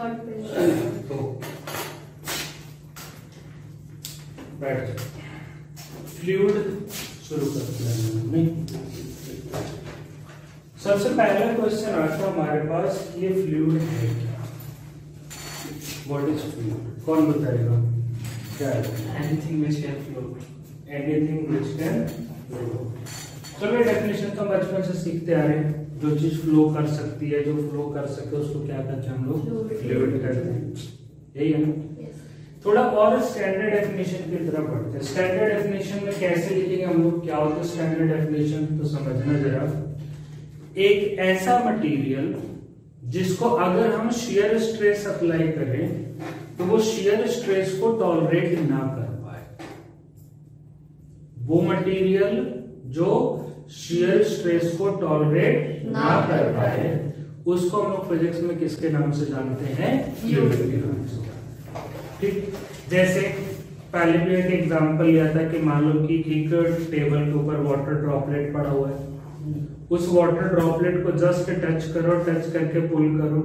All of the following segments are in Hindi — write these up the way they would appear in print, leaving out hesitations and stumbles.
तो बैठ जाओ, फ्लूइड शुरू करते हैं। सबसे पहला क्वेश्चन आता हमारे पास, ये फ्लूइड है क्या? What is fluid? कौन बताएगा क्या है? Anything which can flow. Anything which can flow. चलो ये डेफिनेशन तो बचपन से सीखते आ रहे हैं। जो चीज फ्लो कर सकती है, जो फ्लो कर सके, उसको क्या कहते हैं हम लोग? फ्लूइड कहते हैं। यही है ना? थोड़ा और स्टैंडर्ड डेफिनेशन की तरफ बढ़ते हैं। स्टैंडर्ड डेफिनेशन में कैसे लिखेंगे हम लोग? क्या होता है स्टैंडर्ड डेफिनेशन? तो समझना जरा। एक ऐसा मटेरियल जिसको अगर हम शियर स्ट्रेस अप्लाई करें तो वो शियर स्ट्रेस को टॉलरेट ना कर पाए। वो मटेरियल जो शियर स्ट्रेस को टॉलरेट ना कर पाए, उसको हम लोग फिजिक्स में किसके नाम से जानते हैं? फ्लूइड के नाम से। ठीक, जैसे पहले भी एक एग्जांपल लिया था कि मान लो कि एक टेबल के ऊपर वाटर ड्रॉपलेट पड़ा हुआ है, उस वाटर ड्रॉपलेट को जस्ट टच करो, टच करके पुल करो,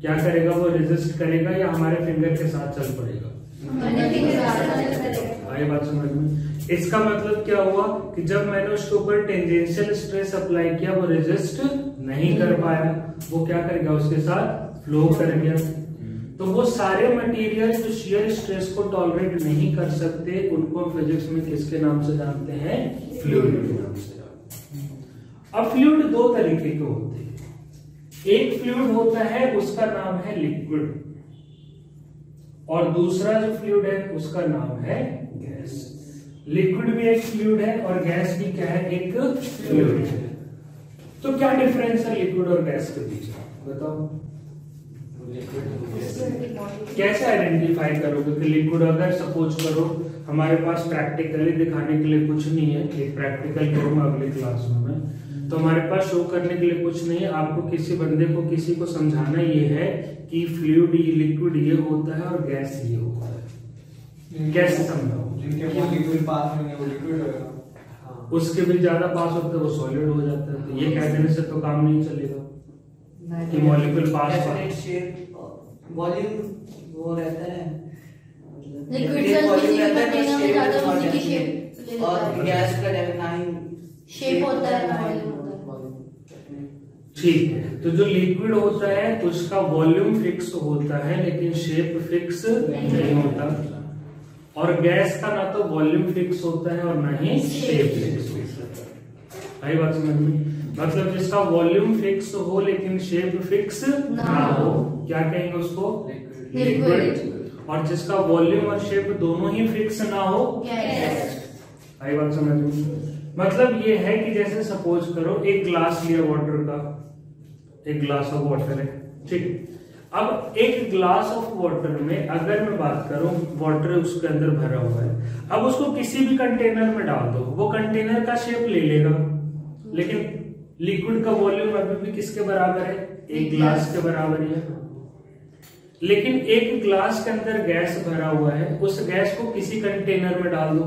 क्या करेगा? वो रेजिस्ट करेगा या हमारे फिंगर के साथ चल पड़ेगा? आई बात समझ में? इसका मतलब क्या हुआ कि जब मैंने उसके ऊपर टेंजेंशियल स्ट्रेस अप्लाई किया, वो रेजिस्ट नहीं कर पाया, वो क्या करेगा? उसके साथ फ्लो कर गया। तो वो सारे मटेरियल जो शियर स्ट्रेस को टॉलरेट नहीं कर सकते, उनको फिजिक्स में किसके नाम से जानते हैं? फ्लूइड के नाम से। अब फ्लूइड दो तरीके के होते हैं। एक फ्लूइड होता है उसका नाम है लिक्विड, और दूसरा जो फ्लूइड है उसका नाम है गैस। लिक्विड भी एक फ्लूइड है और गैस भी क्या है? एक फ्लूइड है। तो क्या डिफरेंस है लिक्विड और गैस के बीच? बताओ, कैसे आइडेंटिफाई करोगे कि लिक्विड? अगर सपोज करो हमारे पास प्रैक्टिकली दिखाने के लिए कुछ नहीं है, एक प्रैक्टिकल करूंगा अगले क्लास में, तो हमारे पास शो करने के लिए कुछ नहीं है, आपको किसी बंदे को किसी को समझाना ये है कि फ्लूइड ये लिक्विड ये होता है और गैस ये होता है। कैसे समझाओ? जिनके मॉलिक्यूल पास होंगे वो लिक्विड होगा, उसके भी ज्यादा पास होते हैं वो सॉलिड हो जाता है। तो ये कह देने से तो काम नहीं चलेगा कि मॉलिक्यूल पास वॉल्यूम वो रहता है, लिक्विड वॉल्यूम रहता है और गैस का डेफिनाइन शेप होता है। ठीक है, तो जो लिक्विड होता है उसका वॉल्यूम फिक्स होता है लेकिन शेप फिक्स नहीं होता, और गैस का ना तो वॉल्यूम फिक्स होता है और ना ही शेप फिक्स होता है। आई बात समझ में? मतलब जिसका वॉल्यूम फिक्स हो लेकिन शेप फिक्स ना हो, क्या कहेंगे उसको? लिक्विड। और जिसका वॉल्यूम और शेप दोनों ही फिक्स ना हो, गैस। आई बात समझ में? मतलब ये है कि जैसे सपोज करो एक ग्लास लिया वाटर का, एक ग्लास ऑफ वाटर है, ठीक। अब एक ग्लास ऑफ वाटर में अगर मैं बात करूं, वाटर उसके अंदर भरा हुआ है, अब उसको किसी भी कंटेनर में डाल दो, वो कंटेनर का शेप ले लेगा, लेकिन लिक्विड का वॉल्यूम अभी भी किसके बराबर है? एक ग्लास के बराबर है। लेकिन एक ग्लास के अंदर गैस भरा हुआ है, उस गैस को किसी कंटेनर में डाल दो,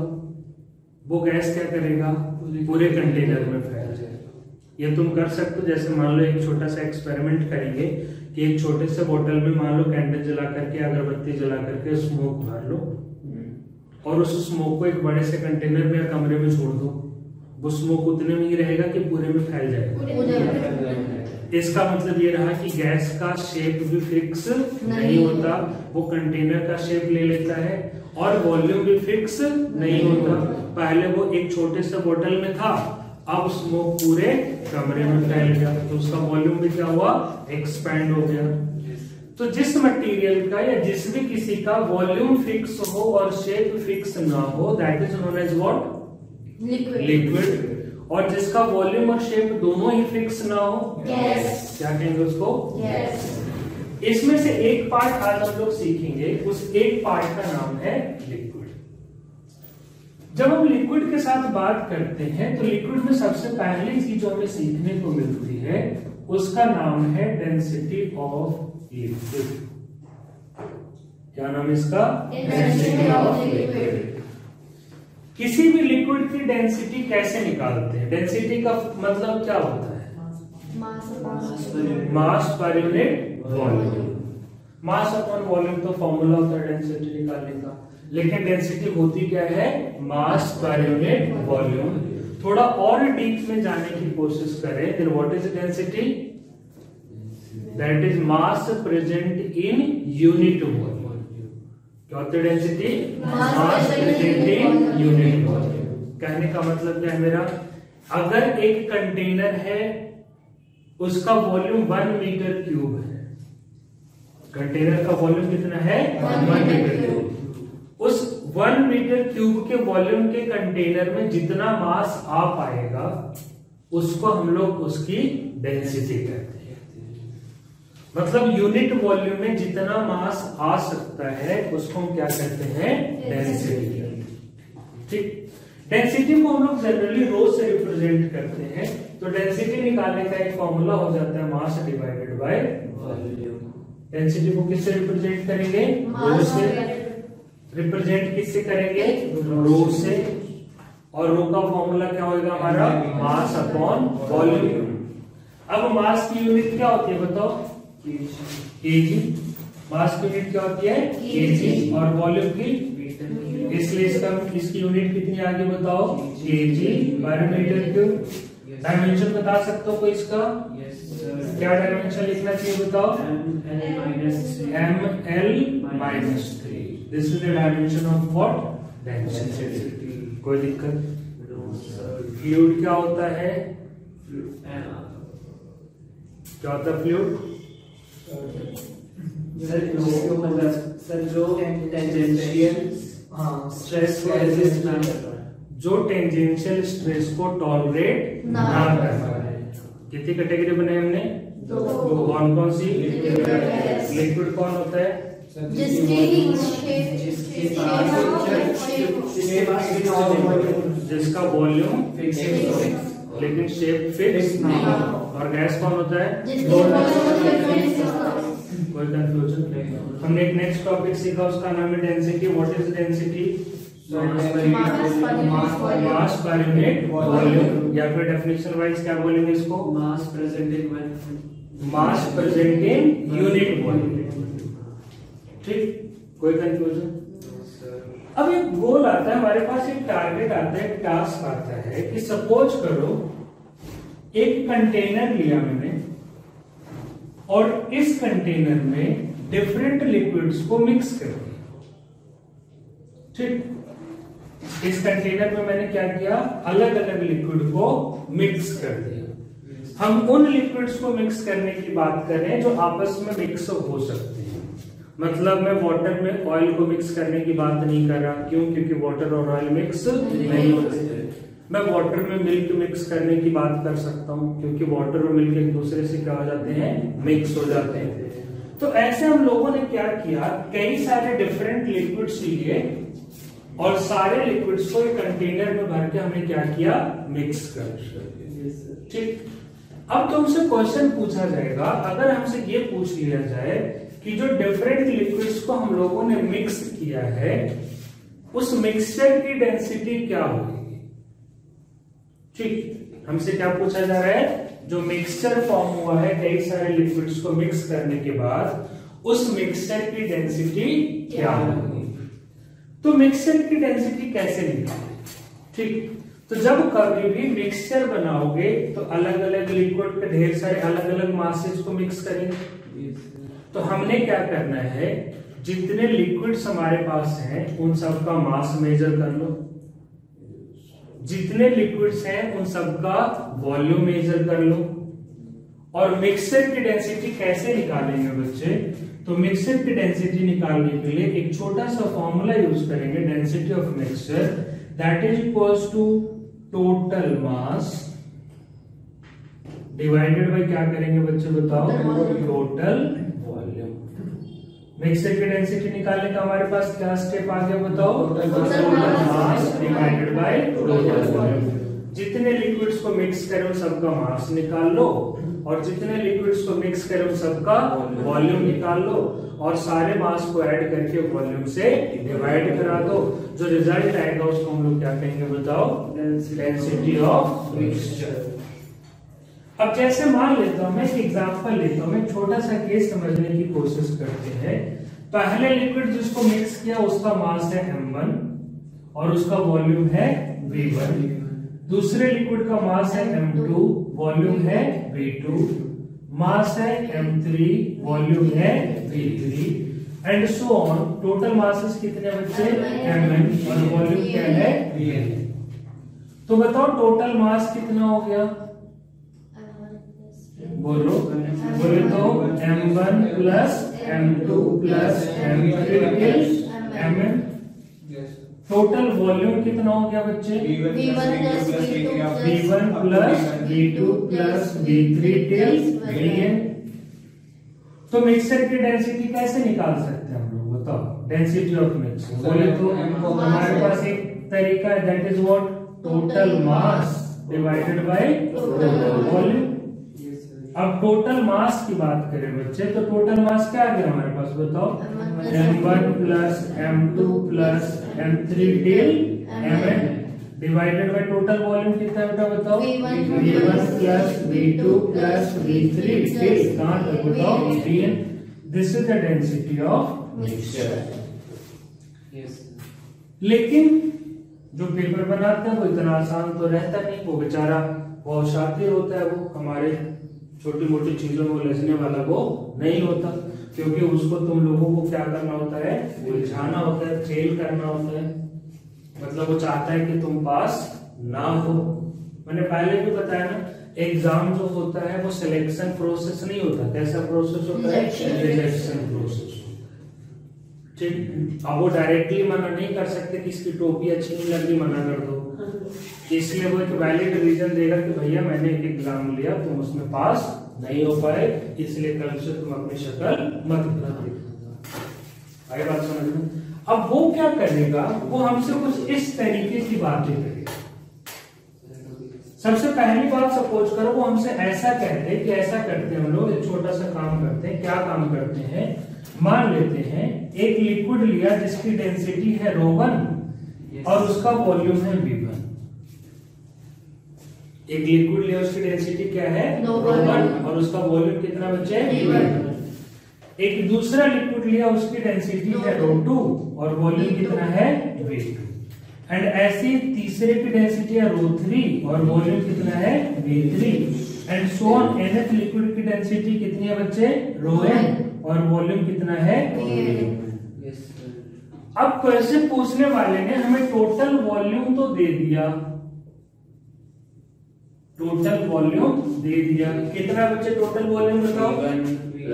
वो गैस क्या करेगा? पूरे कंटेनर में फैल जाएगा। ये तुम कर सकते हो। जैसे मान लो एक छोटा सा एक्सपेरिमेंट करेंगे कि एक छोटे से बोतल में मान लो कैंडल जला करके, अगरबत्ती जला करके स्मोक भर लो, और उस स्मोक को एक बड़े से कंटेनर में या कमरे में छोड़ दो, वो स्मोक उतने में ही रहेगा कि पूरे में फैल जाएगा? इसका मतलब ये रहा कि गैस का शेप भी फिक्स नहीं होता, वो कंटेनर का शेप ले लेता है, और वॉल्यूम भी फिक्स नहीं होता। पहले वो एक छोटे से बोतल में था, अब स्मोक पूरे कमरे में फैल गया, तो उसका वॉल्यूम भी क्या हुआ? एक्सपैंड हो गया। तो जिस मटेरियल का या जिस भी किसी का वॉल्यूम फिक्स हो और शेप फिक्स ना हो, that is known as what? Liquid. और जिसका वॉल्यूम और शेप दोनों ही फिक्स ना हो, गैस। क्या कहेंगे उसको? गैस। इसमें से एक पार्ट आज हम लोग सीखेंगे, उस एक पार्ट का नाम है लिक्विड। जब हम लिक्विड के साथ बात करते हैं तो लिक्विड में सबसे पहली चीज जो हमें सीखने को मिलती है उसका नाम है डेंसिटी ऑफ लिक्विड। क्या नाम है इसका? Density of liquid. किसी भी लिक्विड की डेंसिटी कैसे निकालते हैं? डेंसिटी का मतलब क्या होता है? मास पर unit volume. Mass upon volume तो फॉर्मूला होता है डेंसिटी निकालने का, लेकिन डेंसिटी होती क्या है, मास पर यूनिट वॉल्यूम। थोड़ा और डीप में जाने की कोशिश करें, फिर what is density, that is mass present in unit volume. क्या होती है density, mass present in unit volume. कहने का मतलब क्या है मेरा, अगर एक कंटेनर है उसका वॉल्यूम 1 मीटर क्यूब है, कंटेनर का वॉल्यूम कितना है 1 मीटर क्यूब, उस 1 मीटर क्यूब के वॉल्यूम के कंटेनर में जितना मास आ पाएगा उसको हम लोग उसकी डेंसिटी कहते हैं। मतलब यूनिट वॉल्यूम में जितना मास आ सकता है उसको हम क्या कहते हैं, डेंसिटी। ठीक, डेंसिटी को हम लोग जनरली रो से रिप्रेजेंट करते हैं, तो डेंसिटी निकालने का एक फॉर्मूला हो जाता है मास डिवाइडेड बाय वॉल्यूम। डेंसिटी को किससे रिप्रेजेंट करेंगे, रो से। रिप्रेजेंट किससे करेंगे, रो से, और रो का फॉर्मूला क्या होगा हमारा, मास अपॉन वॉल्यूम। अब मास की यूनिट क्या होती है बताओ, केजी। मास की यूनिट क्या होती है, केजी, और वॉल्यूम की, इसलिए इसकी यूनिट कितनी आगे बताओ, केजी पर मीटर क्यूब। डायमेंशन बता सकते हो कोई इसका, क्या डायमेंशन लिखना चाहिए बताओ, ml-3। This is the dimension of what, density. कोई दिक्कत, फ्लूइड क्या होता है, क्या होता है फ्लूइड, सर जो टेंजेंशियल स्ट्रेस को रेजिस्ट ना कर रहा है, जो टेंजेंशियल स्ट्रेस को टॉलरेट ना कर रहा है। कितनी कैटेगरी बनाई हमने, कौन कौन सी, लिक्विड कौन होता है, जिसका वॉल्यूम लेकिन शेप फिक्स नहीं, और गैस कौन होता है, कोई कंफ्यूजन नहीं। हमने एक नेक्स्ट टॉपिक सीखा, उसका नाम है डेंसिटी। व्हाट इज डेंसिटी, मास पर यूनिट वॉल्यूम, या फिर डेफिनेशन वाइज क्या बोलेंगे इसको, मास प्रेजेंट इन यूनिट वॉल्यूम। ठीक, कोई कंफ्यूजन। अब एक गोल आता है हमारे पास, एक टारगेट आता है, एक टास्क आता है कि सपोज करो एक कंटेनर लिया मैंने, और इस कंटेनर में डिफरेंट लिक्विड्स को मिक्स कर दिया। ठीक, इस कंटेनर में मैंने क्या किया, अलग अलग लिक्विड को मिक्स कर दिया। हम उन लिक्विड्स को मिक्स करने की बात कर रहे हैं जो आपस में मिक्स हो सकते हैं। मतलब मैं वाटर में ऑयल को मिक्स करने की बात नहीं कर रहा, क्यों, क्योंकि वाटर और ऑयल मिक्स नहीं हो सकते। मैं वाटर में मिल्क मिक्स करने की बात कर सकता हूं, क्योंकि वाटर और मिल्क एक दूसरे से क्या हो जाते हैं, मिक्स हो जाते हैं। तो ऐसे हम लोगों ने क्या किया, कई सारे डिफरेंट लिक्विड्स लिए और सारे लिक्विड्स को एक कंटेनर में भर के हमने क्या किया, मिक्स कर। ठीक, अब तुमसे क्वेश्चन पूछा जाएगा, अगर हमसे ये पूछ लिया जाए कि जो डिफरेंट लिक्विड्स को हम लोगों ने मिक्स किया है उस मिक्सचर की डेंसिटी क्या होगी। ठीक, हमसे क्या पूछा जा रहा है, जो मिक्सचर फॉर्म हुआ है कई सारे लिक्विड्स को मिक्स करने के बाद उस मिक्सचर की डेंसिटी क्या होगी। तो मिक्सचर की डेंसिटी कैसे निकालें। ठीक, तो जब कभी भी मिक्सचर बनाओगे तो अलग अलग लिक्विड के ढेर सारे अलग अलग मासेस को मिक्स करेंगे। तो हमने क्या करना है, जितने लिक्विड्स हमारे पास हैं उन सब का मास मेजर कर लो, जितने लिक्विड्स हैं उन सब का वॉल्यूम मेजर कर लो। और मिक्सचर की डेंसिटी कैसे निकालेंगे बच्चे, तो मिक्सचर की डेंसिटी निकालने के लिए एक छोटा सा फॉर्मूला यूज करेंगे, density of mixture that is equals to total mass divided by क्या करेंगे बच्चे बताओ, टोटल वॉल्यूम। मिक्सचर की डेंसिटी निकालने का हमारे पास क्या स्टेप आ गया बताओ, total mass divided by total volume. जितने लिक्विड्स को मिक्स करें उन सबका मास निकाल लो, और जितने लिक्विड्स को मिक्स करें उन सबका वॉल्यूम निकाल लो, और सारे मास को ऐड करके वॉल्यूम से डिवाइड करा दो। जो रिजल्ट आएगा उसको हम लोग क्या कहेंगे बताओ, डेंसिटी ऑफ मिक्सचर। अब जैसे मान लेता हूं मैं एक एग्जांपल लेता हूं, मैं छोटा सा केस समझने की कोशिश करते हैं। पहले लिक्विड जिसको मिक्स किया उसका मास है m1 और उसका वॉल्यूम है v1। दूसरे लिक्विड का मास है m2, वॉल्यूम है v2, मास है m3, वॉल्यूम है v3 and so on. Total masses कितने बच्चे? mn और वॉल्यूम क्या है? vn। तो बताओ टोटल मास कितना हो गया? बोलो तो m1 plus m2 plus m3 plus mn। Total volume कितना हो गया बच्चे? v1 plus v2 plus v3 till vn। तो मिक्सर की डेंसिटी कैसे निकाल सकते हैं हम लोग? बताओ डेंसिटी ऑफ मिक्सर। बोले तो हमारे पास एक तरीका है, that is what? Total mass divided by total volume. अब टोटल मास की बात करें बच्चे, तो टोटल मास क्या आ गया हमारे पास? बताओ m1 plus m2 plus m3 till mn divided by total volume कितना बेटा? बताओ v1 plus v2 plus v3 till कहां तक? बताओ vn। This is the density of mixture. लेकिन जो पेपर बनाते हैं वो इतना आसान तो रहता नहीं, वो बेचारा बहुत शातिर होता है, वो हमारे छोटी मोटी चीजों में उलझने वाला वो नहीं होता, क्योंकि उसको तुम लोगों को क्या करना होता है? उलझाना होता है, फेल करना होता है। मतलब वो चाहता है कि तुम पास ना हो। मैंने पहले भी बताया ना, एग्जाम जो होता है वो सिलेक्शन प्रोसेस नहीं होता। कैसा प्रोसेस होता है? Rejection process. ठीक, अब वो डायरेक्टली मना नहीं कर सकते कि इसकी टोपी अच्छी नहीं लगी, मना कर दो। इसलिए वो एक वैलिड रीजन देगा कि भैया मैंने एक एग्जाम लिया, तुम उसमें पास नहीं हो पाए, इसलिए कल से तुम अपनी शक्ल मत दिखाना। आई बात समझ में? अब वो क्या करेगा? वो हमसे कुछ इस तरीके की बातें करेगा। सबसे पहली बात सपोज करो वो हमसे ऐसा कहते हैं कि ऐसा करते हैं हम लोग, एक छोटा सा काम करते हैं। क्या काम करते हैं? मान लेते हैं एक लिक्विड लिया जिसकी डेंसिटी है ρ1 और उसका वॉल्यूम है v1। एक लिक्विड लिया उसकी डेंसिटी क्या है? ρ1 और उसका वॉल्यूम कितना बच्चे? v1। एक दूसरा लिक्विड लिया उसकी डेंसिटी है ρ2 और वॉल्यूम कितना है? v2। एंड ऐसी तीसरे की डेंसिटी है ρ3 और वॉल्यूम कितना है? v3 and so on. nth liquid की डेंसिटी कितनी है बच्चे? ρn और वॉल्यूम कितना है? अब क्वेश्चन पूछने वाले ने हमें टोटल वॉल्यूम तो दे दिया, टोटल वॉल्यूम दे दिया। कितना बच्चे टोटल वॉल्यूम बताओ?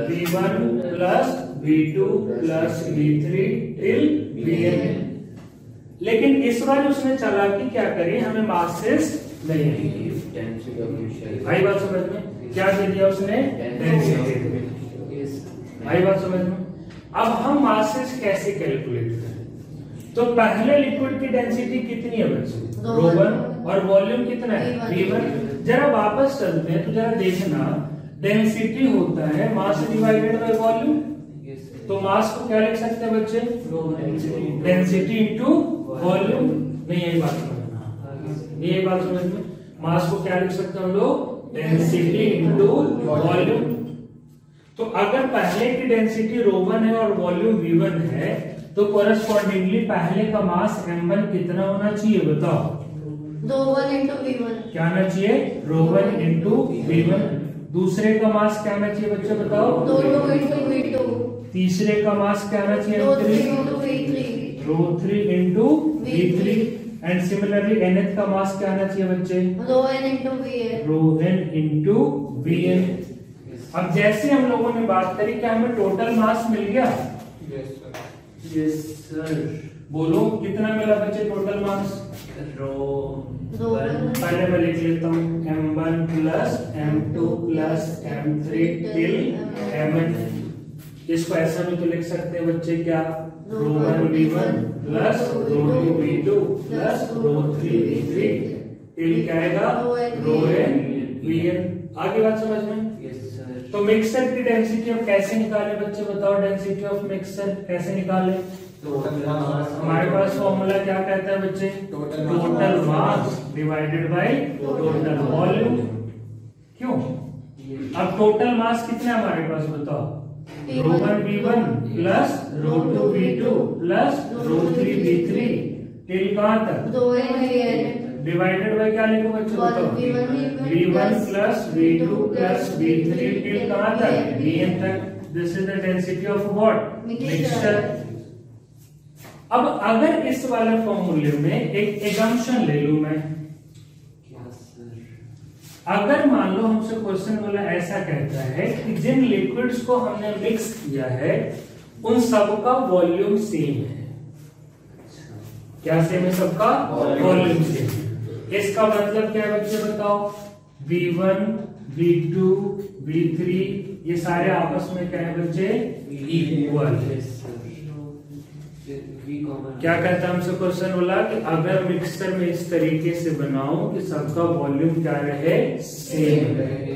v1 plus v2 plus v3 till vn। लेकिन इस बार उसने चालाकी क्या करी? हमें मासेस नहीं दी। आई बात समझ में? क्या दे दिया उसने? डेंसिटी। आई बात समझ में? अब हम मासेस कैसे कैलकुलेट करें? तो पहले लिक्विड की डेंसिटी कितनी है बच्चे? ρ1 और वॉल्यूम कितना है? v1। जरा वापस चलते हैं तो जरा देखना, डेंसिटी होता है मास डिवाइडेड बाय वॉल्यूम। तो मास को क्या लिख सकते हैं बच्चे? Density into volume. नहीं यही बात समझना, यही बात समझ में? मास को क्या लिख सकते हैं हम लोग? Density into volume. तो अगर पहले की डेंसिटी ρ1 है और वॉल्यूम v1 है तो कोरस्पॉन्डिंगली पहले का मास m1 कितना होना चाहिए? बताओ। ρ1 into v1 क्या होना चाहिए? ρ1 into v1। दूसरे का मास क्या होना चाहिए बच्चे? बताओ। ρ2 into v2। तीसरे का मास क्या होना चाहिए? ρ3 into v3। ρ3 into v3 and similarly nth का मास क्या होना चाहिए बच्चे? ρn into vn। ρn into vn। अब जैसे हम लोगों ने बात करी, क्या हमें टोटल मास मिल गया? Yes sir. बोलो कितना मिला बच्चे टोटल मास? पहले मैं लिख लेता हूँ m1 plus m2 plus m3 till mn। इसको ऐसा भी तो लिख सकते हैं बच्चे, क्या? ρ1 v1 plus ρ2 v2 plus ρ3 v3 till क्या आएगा? ρn vn। आगे बात समझ में? तो मिक्सर की डेंसिटी हम कैसे निकाले बच्चे? बताओ डेंसिटी ऑफ मिक्सर कैसे निकाले? हमारे पास फॉर्मूला क्या कहता है बच्चे? Total mass divided by total volume. क्यों? अब टोटल मास कितना है हमारे पास बताओ? ρ1 v1 plus ρ2 v2 plus ρ3 v3 till कहां तक? 2n vn डिवाइडेड बाय क्या लिखो बच्चों बताओ? v1 plus v2 plus v3 till कहां तक? vn तक। This is the density of what? Mixture. अब अगर इस वाले फॉर्मूले में एक एजम्पशन ले लूं मैं, अगर मान लो हमसे क्वेश्चन वाला ऐसा कहता है कि जिन लिक्विड्स को हमने मिक्स किया है उन सबका वॉल्यूम सेम है। क्या सेम है? सबका वॉल्यूम सेम। इसका मतलब क्या है बच्चे बताओ? V1 V2 V3 ये सारे आपस में क्या है बच्चे? इक्वल। क्या कहता है हमसे क्वेश्चन बोला कि अगर मिक्सचर में इस तरीके से बनाऊं कि सबका वॉल्यूम क्या रहे? सेम रहे।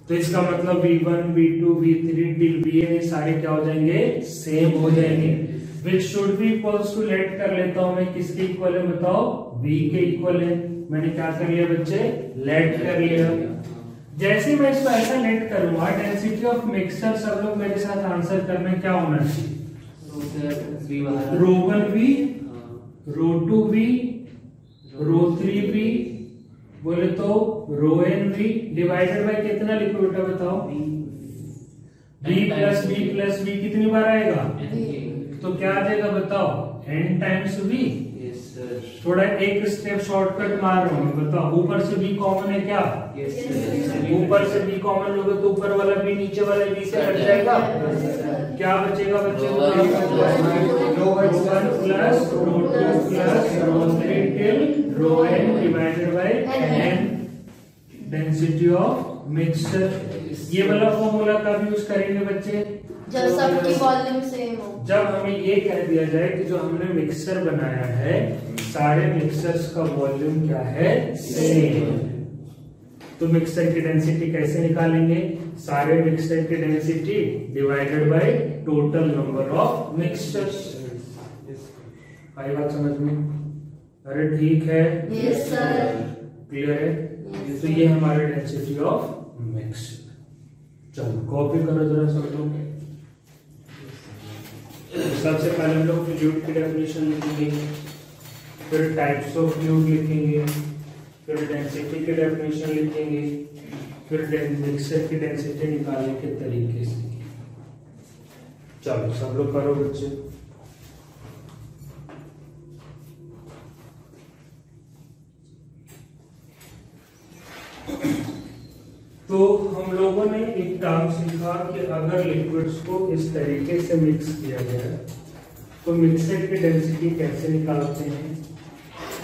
तो इसका मतलब V1 V2 V3 till Vn ये सारे क्या हो जाएंगे? सेम हो जाएंगे। Which should be equals to, लेट कर लेता हूं मैं, किसके इक्वल है बताओ? V के इक्वल है। मैंने क्या कर लिया बच्चे? लेट कर लिया। जैसे मैं इसको ऐसा लेट करूंगा, डेंसिटी ऑफ मिक्सचर सब लोग मेरे साथ आंसर करने क्या होना चाहिए? ρ1 v ρ2 v ρ3 v बोले तो ρn v डिवाइडेड बाय कितना लिखो बेटा बताओ? v प्लस v कितनी बार आएगा? तो क्या आ जाएगा बताओ? n times v। थोड़ा एक स्टेप शॉर्टकट मार रहा हूं मैं, बताओ ऊपर से v कॉमन है क्या? ऊपर से v कॉमन लोगे तो ऊपर वाला v नीचे वाला v से हट जाएगा। क्या बचेगा बच्चे? ρ1 plus ρ2 plus ρ3 till ρn divided by n density of mixture. ये वाला फॉर्मूला का भी यूज करेंगे बच्चे जब सबकी वॉल्यूम सेम हो। जब हमें ये कह दिया जाए कि जो हमने मिक्सचर बनाया है सारे मिक्सचर्स का वॉल्यूम क्या है? सेम। तो मिक्सचर की डेंसिटी कैसे निकालेंगे? सारे मिक्सचर की density divided by total number of mixtures. आई बात समझ में? अरे ठीक है, यस सर। क्लियर है? तो ये हमारे डेंसिटी ऑफ मिक्सचर। चलो कॉपी करो जरा सब लोग। सबसे पहले हम लोग फ्लूइड की डेफिनेशन लिखेंगे, फिर टाइप्स ऑफ फ्लूइड लिखेंगे, फिर डेंसिटी की डेफिनेशन लिखेंगे, फिर मिक्सचर की डेंसिटी निकालने के तरीके से। चलो सब लोग करो बच्चे। तो हम लोगों ने एक टर्म सीखा कि अगर लिक्विड्स को इस तरीके से मिक्स किया जाए तो मिक्सचर की डेंसिटी कैसे निकालते हैं।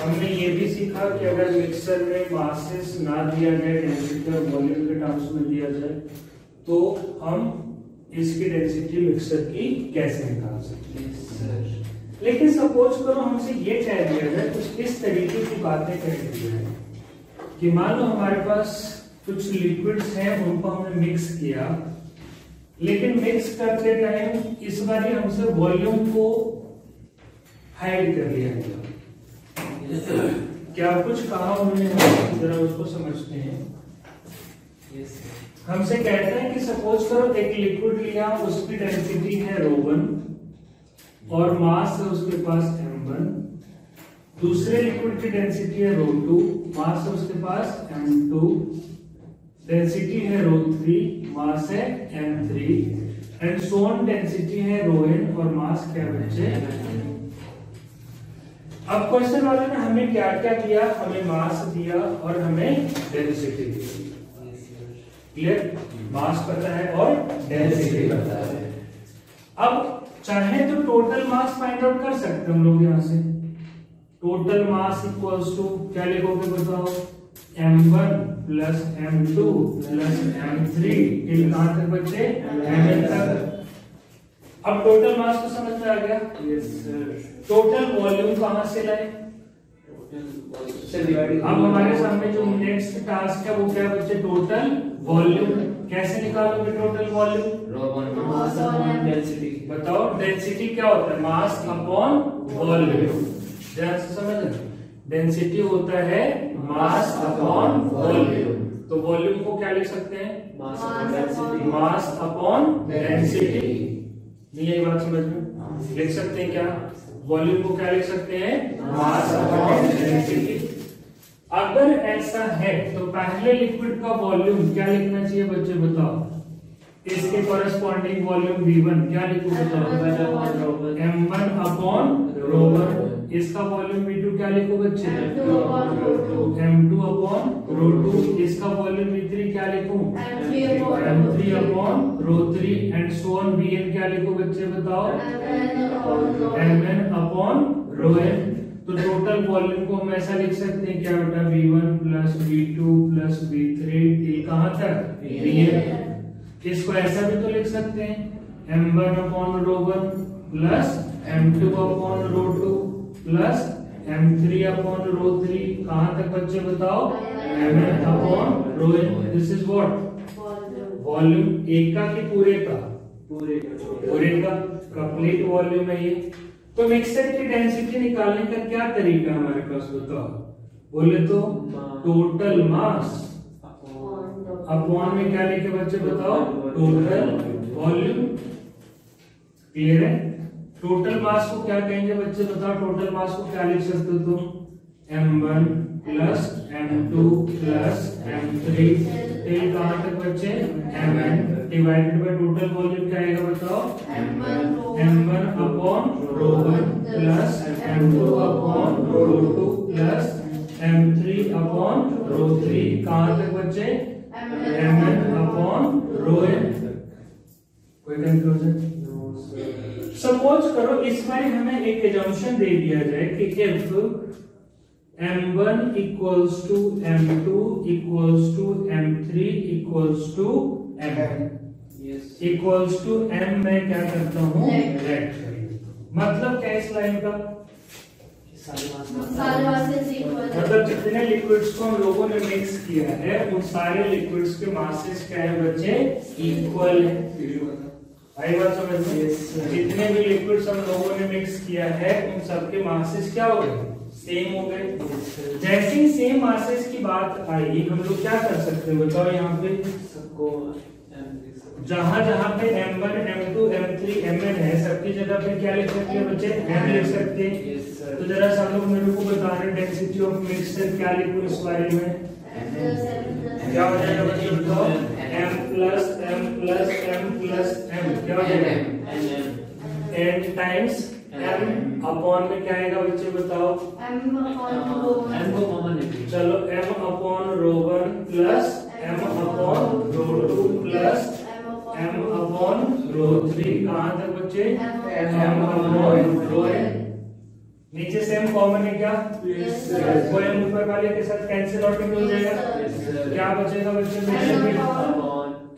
हमने ये भी सीखा कि अगर मिक्सचर में मासेस ना दिया जाए, डेंसिटी और वॉल्यूम के टर्म्स में दिया जाए, तो हम इसकी डेंसिटी मिक्सचर की कैसे निकाल सकते हैं। लेकिन सपोज करो हमसे ये कह दिया जाए, कुछ इस तरीके की बातें कह दी जाए कि मान लो हमारे पास कुछ लिक्विड्स हैं, उनको हमने मिक्स किया, लेकिन मिक्स करते टाइम इस बार हमसे वॉल्यूम को हाइड कर लिया गया। क्या कुछ कहा उन्होंने? जरा उसको समझते हैं। हमसे कहते हैं कि सपोज करो एक लिक्विड लिया, उसकी डेंसिटी है ρ1 और मास है उसके पास m1। दूसरे लिक्विड की डेंसिटी है ρ2, मास है उसके पास m2, डेंसिटी है ρ3, मास है m3 and so on. Density है ρn और मास क्या बच्चे? अब क्वेश्चन वाले ने हमें क्या क्या दिया? हमें मास दिया और हमें डेंसिटी दी। क्लियर? मास पता है और डेंसिटी पता है। अब चाहे तो टोटल मास फाइंड आउट कर सकते हम लोग यहां से। टोटल मास इक्वल्स टू क्या लिखोगे बताओ? m1 plus m2 plus m3 till कहां तक बच्चे? mn तक। अब टोटल मास को समझ में आ गया? Yes sir. टोटल वॉल्यूम कहां से लाए? अब हमारे सामने जो नेक्स्ट टास्क है वो क्या बच्चे? Total volume. कैसे निकालोगे टोटल वॉल्यूम? डेंसिटी। बताओ डेंसिटी क्या होता है? मास अपॉन वॉल्यूम। ध्यान से समझ। डेंसिटी होता है मास अपॉन वॉल्यूम। तो तो वॉल्यूम को क्या लिख सकते हैं? Mass mass upon density. नहीं यही बात समझ में लिख सकते हैं क्या? वॉल्यूम को क्या लिख सकते हैं? Mass upon density. अगर ऐसा है तो पहले लिक्विड का वॉल्यूम क्या लिखना चाहिए बच्चे बताओ? इसके कॉरेस्पॉन्डिंग वॉल्यूम V1 क्या लिखो बताओ? M1 upon ρ1। इसका वॉल्यूम V2 क्या लिखो बच्चे? M2 upon ρ2। इसका वॉल्यूम V3 क्या लिखूं? M3 upon ρ3 and so on. Vn क्या लिखो बच्चे बताओ? Mn upon ρn। तो टोटल वॉल्यूम को हम ऐसा लिख सकते हैं क्या बेटा? V1 plus V2 plus V3 till कहां तक? Vn। इसको ऐसा भी तो लिख सकते हैं M1 upon ρ1 plus M2 upon ρ2 plus M3 upon ρ3 कहां तक बच्चे बताओ? Mn upon ρn। This is what? Volume एक का कि पूरे का? पूरे का कंप्लीट वॉल्यूम है ये। तो मिक्सर की डेंसिटी निकालने का क्या तरीका है हमारे पास बताओ? बोले तो टोटल मास अपॉन में क्या लिखे बच्चे बताओ? Total volume. क्लियर है? टोटल मास को क्या कहेंगे बच्चे बताओ? टोटल मास को क्या लिख सकते हो तुम? M1 plus M2 plus M3 till कहां तक बच्चे? Mn divided by total volume क्या आएगा बताओ? M1 upon ρ1 plus M2 upon ρ2 plus M3 upon ρ3 कहां तक बच्चे? Mn upon ρn। कोई कंफ्यूजन? सपोज करो इस बार हमें एक एजम्पशन दे दिया जाए कि if M1 equals to M2 equals to M3 equals to Mn equals to M मैं क्या करता हूँ? लेट। मतलब क्या इस लाइन का? मतलब जितने लिक्विड्स को हम लोगों ने मिक्स किया है उन सारे लिक्विड्स के मासेस क्या है बच्चे? इक्वल है। आई बात समझ में? जितने भी लिक्विड्स हम लोगों ने मिक्स किया है उन सबके मासेस क्या हो गए? सेम हो गए। जैसे ही सेम मासेस की बात आई हम लोग क्या कर सकते हैं बताओ? यहाँ पे सबको जहां जहां पे M1 M2 M3 Mn है सबकी जगह पे क्या लिख सकते हैं बच्चे? M लिख सकते हैं। तो जरा सब लोग मेरे को बता रहे डेंसिटी ऑफ मिक्सचर क्या लिखूं इस बारे में? क्या हो जाएगा बच्चे बताओ? M plus M plus M plus M क्या हो जाएगा? N टाइम्स M अपॉन में क्या आएगा बच्चे बताओ? M को कॉमन लेंगे। चलो M upon ρ1 plus M upon ρ2 plus M upon ρ3 कहां तक बच्चे? M upon ρn। नीचे से M कॉमन है क्या? वो M ऊपर वाले के साथ कैंसिल आउट हो जाएगा। क्या बचेगा बच्चे?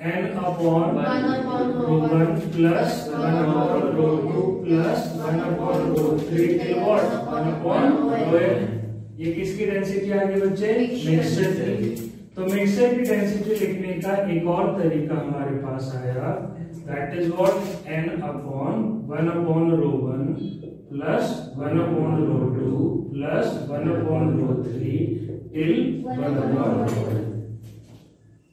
N upon ρ1 plus 1 upon ρ2 plus 1 upon ρ3 till what? 1 upon ρn। ये किसकी डेंसिटी आ गई बच्चे? मिक्सचर की। तो मिक्सचर की डेंसिटी लिखने का एक और तरीका हमारे पास आया, that is what? N upon 1 upon ρ1 plus 1 upon ρ2 plus 1 upon ρ3 till 1 upon ρn।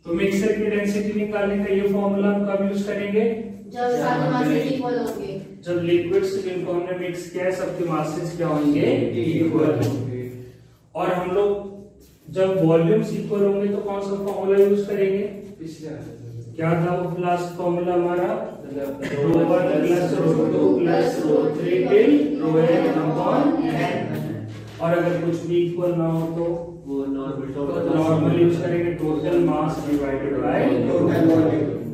तो मिक्सचर की डेंसिटी निकालने का ये फॉर्मूला हम कब यूज करेंगे? जब सारे मासेस इक्वल होंगे। जब लिक्विड्स जिनको हमने मिक्स किया है सबके मासेस क्या होंगे? इक्वल होंगे। और हम लोग जब वॉल्यूम्स इक्वल होंगे तो कौन सा फॉर्मूला यूज करेंगे? क्या था वो लास्ट फॉर्मूला हमारा? ρ1 plus ρ2 plus ρ3 till ρn upon n। और अगर कुछ भी इक्वल ना हो तो वो नॉर्मल यूज करेंगे total mass divided by total volume.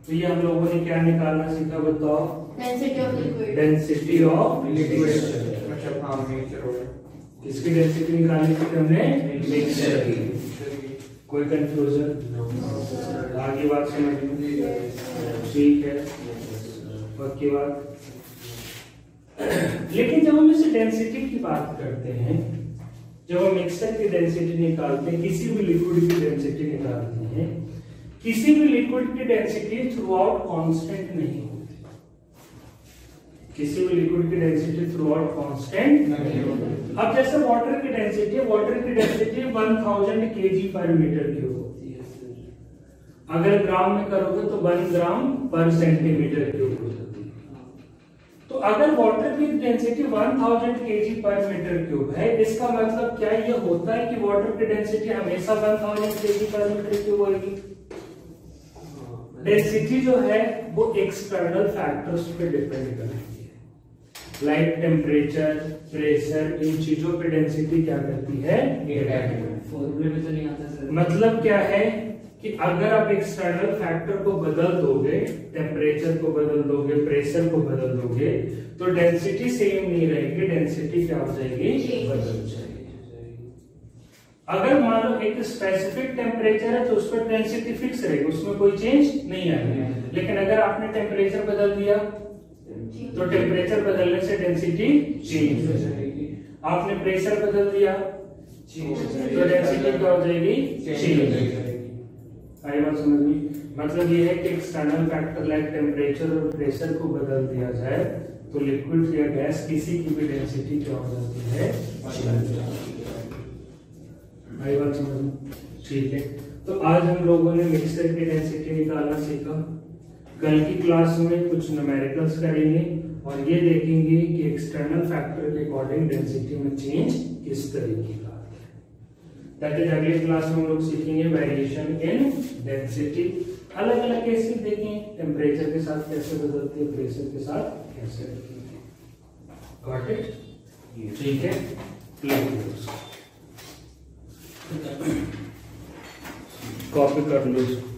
तो ये हम लोगों ने क्या निकालना सीखा बताओ? Density of liquid. Density of liquid. किसकी डेंसिटी निकालनी थी हमने? मिक्सचर की। कोई कंफ्यूजन? आगे बात समझ में? ठीक है, पक्की बात। लेकिन जब हम इस डेंसिटी की बात करते हैं, जब हम मिक्सचर की डेंसिटी निकालते हैं, किसी भी लिक्विड की डेंसिटी निकालते हैं, किसी भी लिक्विड की डेंसिटी थ्रू आउट कांस्टेंट नहीं होती। किसी भी लिक्विड की डेंसिटी थ्रू आउट कांस्टेंट नहीं होती। अब जैसे वाटर की डेंसिटी 1000 kg/m³ होती है। अगर ग्राम में करोगे तो 1 ग्राम पर सेंटीमीटर क्यूब हो जाती है। तो अगर वाटर की डेंसिटी 1000 kg पर मीटर क्यूब है, इसका मतलब क्या ये होता है कि वाटर की डेंसिटी हमेशा 1000 kg पर मीटर क्यूब होगी? डेंसिटी जो है वो एक्सटर्नल फैक्टर्स पे डिपेंड करती है, लाइक टेम्परेचर, प्रेशर, इन चीजों पे डेंसिटी क्या करती है? फॉर्मूले में तो नहीं आता सर। मतलब क्या है कि अगर आप एक्सटर्नल फैक्टर को बदल दोगे, टेम्परेचर को बदल दोगे, प्रेशर को बदल दोगे, तो डेंसिटी सेम नहीं रहेगी, डेंसिटी क्या हो जाएगी? बदल जाएगी। अगर मान लो एक स्पेसिफिक टेम्परेचर है तो उस पर डेंसिटी फिक्स रहेगी, उसमें कोई चेंज नहीं आएगी। लेकिन अगर आपने टेम्परेचर बदल दिया तो टेम्परेचर बदलने से डेंसिटी चेंज हो जाएगी। आपने प्रेशर बदल दिया तो डेंसिटी क्या हो जाएगी? चेंज हो जाएगी। आई बात समझ में? मतलब ये है कि एक्सटर्नल फैक्टर लाइक टेम्परेचर और प्रेशर को बदल दिया जाए तो लिक्विड या गैस किसी की भी डेंसिटी क्या हो जाती है? आई बात समझ में? ठीक है, तो आज हम लोगों ने मिक्सर की डेंसिटी निकालना सीखा। कल की क्लास में कुछ न्यूमेरिकल्स करेंगे और ये देखेंगे कि एक्सटर्नल फैक्टर के अकॉर्डिंग डेंसिटी में चेंज किस तरीके का है। दैट इज अगली क्लास में हम लोग सीखेंगे वेरिएशन इन डेंसिटी। अलग अलग केसेस देखेंगे, टेम्परेचर के साथ कैसे बदलती है, प्रेशर के साथ कैसे बदलती है। Got it? ठीक है, कॉपी कर लो इसको।